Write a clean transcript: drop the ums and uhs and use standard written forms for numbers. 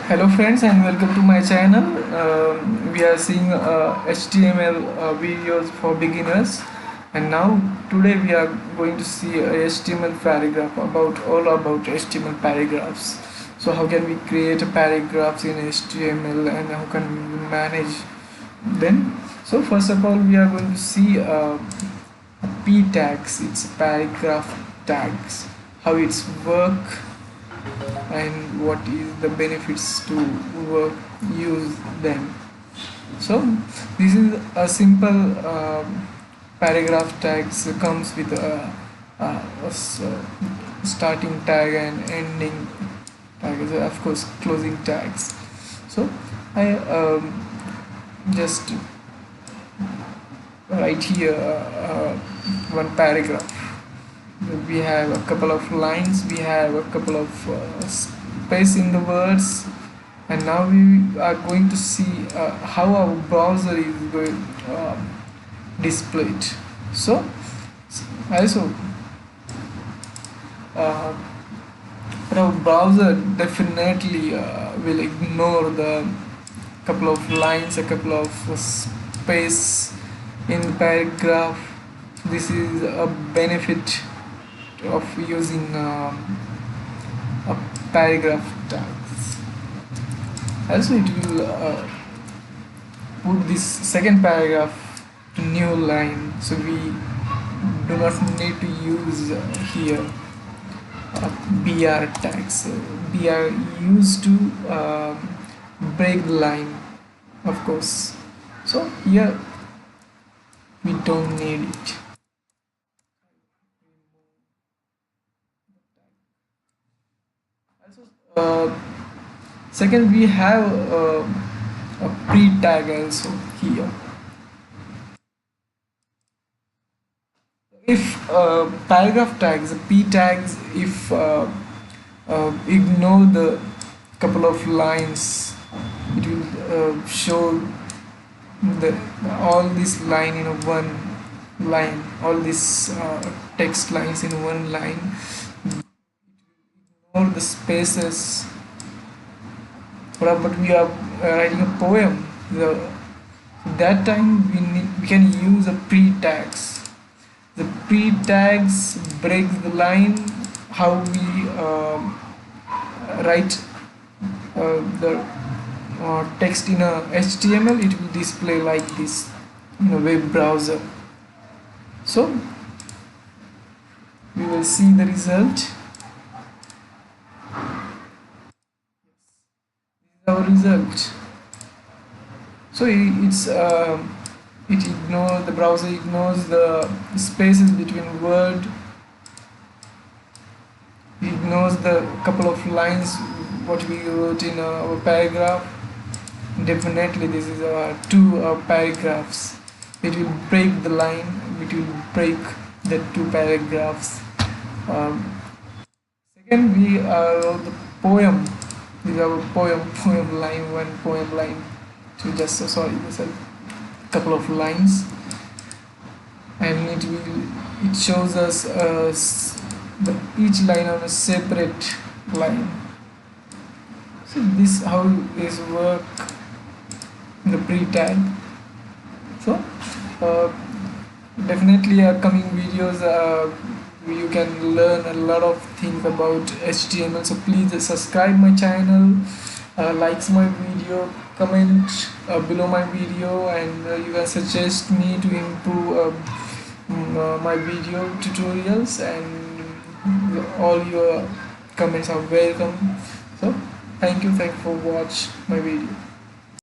Hello friends and welcome to my channel. We are seeing HTML videos for beginners, and now today we are going to see a HTML paragraph about HTML paragraphs. So how can we create a paragraphs in HTML and how can we manage them? So first of all we are going to see P tags. It's paragraph tags, how it's work and what is the benefits to work use them. So this is a simple paragraph tags comes with a starting tag and ending tag, of course closing tags. So I just write here one paragraph. We have a couple of lines, we have a couple of space in the words, and now we are going to see how our browser is going display it. So also uh, our browser definitely will ignore the couple of lines, a couple of space in the paragraph. This is a benefit of using a paragraph tags. Also it will put this second paragraph to new line, so we do not need to use here br tags. Br used to break the line, of course, so here we don't need it. Uh, Second, we have a pre tag also here. If paragraph tags, p tags, if ignore the couple of lines, it will show the all this line in a one line, all these text lines in one line, all the spaces. But we are writing a poem. That time we can use a pre-tags. The pre-tags break the line. How we write the text in a HTML, it will display like this in a web browser. So we will see the result. Our result. So the browser ignores the spaces between word, it ignores the couple of lines what we wrote in our paragraph. Definitely this is two paragraphs. It will break the line, it will break the two paragraphs. Second, we wrote the poem. This is our poem line, one poem line. So just sorry, there's a couple of lines, and it shows us each line on a separate line. So this how is work in the pre-tag. So definitely coming videos you can learn a lot of things about HTML. So please subscribe my channel, likes my video, comment below my video, and you can suggest me to improve my video tutorials, and all your comments are welcome. So thank you for watch my video.